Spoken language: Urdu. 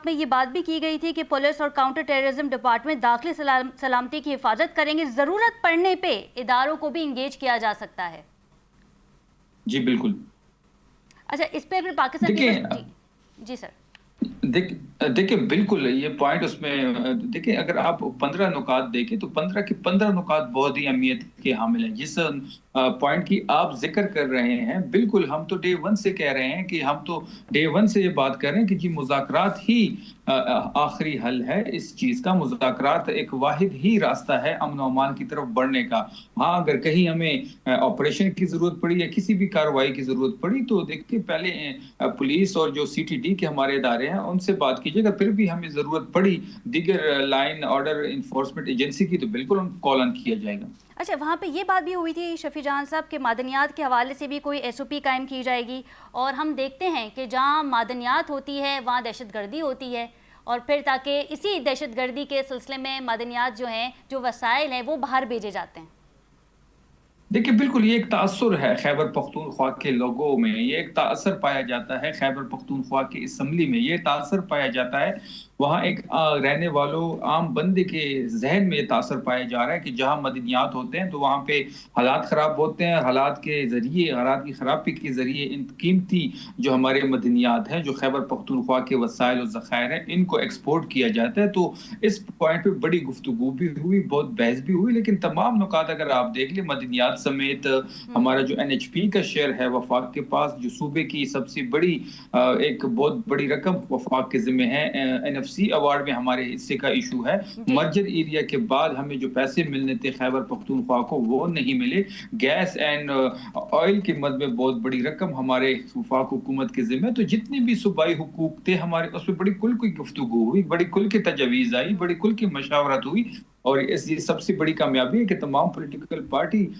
وفاق میں یہ بات بھی کی گئی تھی کہ پولیس اور کاؤنٹر ٹیررزم ڈپارٹمنٹ داخلی سلامتی کی حفاظت کریں گے، ضرورت پڑنے پہ اداروں کو بھی انگیج کیا جا سکتا ہے۔ جی بالکل۔ اچھا، اس پہ پھر پاکستان جی سر دیکھیں بالکل یہ پوائنٹ اس میں دیکھیں، اگر آپ 15 نکات دیکھیں تو 15 کے 15 نکات بہت ہی اہمیت کے حامل ہیں۔ جس پوائنٹ کی آپ ذکر کر رہے ہیں، بالکل ہم تو ڈے ون سے کہہ رہے ہیں کہ ہم تو ڈے ون سے یہ بات کر رہے ہیں کہ جی مذاکرات ہی آخری حل ہے اس چیز کا، مذاکرات ایک واحد ہی راستہ ہے امن و امان کی طرف بڑھنے کا۔ ہاں اگر کہیں ہمیں آپریشن کی ضرورت پڑی یا کسی بھی کارروائی کی ضرورت پڑی تو دیکھیں پہلے پولیس اور جو CTD کے ہمارے ادارے ہیں ان سے بات کیجیے گا، پھر بھی ہمیں ضرورت پڑی دیگر لائن آرڈر انفورسمنٹ ایجنسی کی تو بالکل ان کو کال آن کیا جائے گا۔ اچھا، وہاں پہ یہ بات بھی ہوئی تھی شفیع جہاں صاحب کہ معدنیات کے حوالے سے بھی کوئی SOP قائم کی جائے گی، اور ہم دیکھتے ہیں کہ جہاں معدنیات ہوتی ہے وہاں دہشت گردی ہوتی ہے، اور پھر تاکہ اسی دہشت گردی کے سلسلے میں معدنیات جو ہیں، جو وسائل ہیں وہ باہر بھیجے جاتے ہیں۔ دیکھیں بالکل یہ ایک تاثر ہے خیبر پختونخوا کے لوگوں میں، یہ ایک تاثر پایا جاتا ہے خیبر پختونخوا کی اسمبلی میں، یہ تاثر پایا جاتا ہے وہاں ایک رہنے والوں عام بندے کے ذہن میں یہ تاثر پایا جا رہا ہے کہ جہاں معدنیات ہوتے ہیں تو وہاں پہ حالات خراب ہوتے ہیں، حالات کے ذریعے، حالات کی خرابی کے ذریعے ان قیمتی جو ہمارے معدنیات ہیں، جو خیبر پختونخوا کے وسائل و ذخائر ہیں، ان کو ایکسپورٹ کیا جاتا ہے۔ تو اس پوائنٹ پہ بڑی گفتگو بھی ہوئی، بہت بحث بھی ہوئی، لیکن تمام نکات اگر آپ دیکھ لیں معدنیات سمیت ہمارا جو NHP کا شیئر ہے وفاق کے پاس، جو صوبے کی سب سے بڑی ایک بہت بڑی رقم وفاق کے ذمہ ہے، NFC ایوارڈ میں ہمارے حصے کا ایشو ہے۔ مرجر ایریا کے بعد ہمیں جو پیسے ملنے تھے خیبر پختونخوا کو وہ نہیں ملے۔ گیس اینڈ آئل کی مد میں بہت بڑی رقم ہمارے وفاق حکومت کے ذمہ، تو جتنے بھی صوبائی حقوق تھے ہمارے اس پہ بڑی کل کی گفتگو ہوئی، بڑی کل کی تجاویز آئی، بڑی کل کی مشاورت ہوئی، اور یہ سب سے بڑی کامیابی ہے کہ تمام پولیٹیکل پارٹی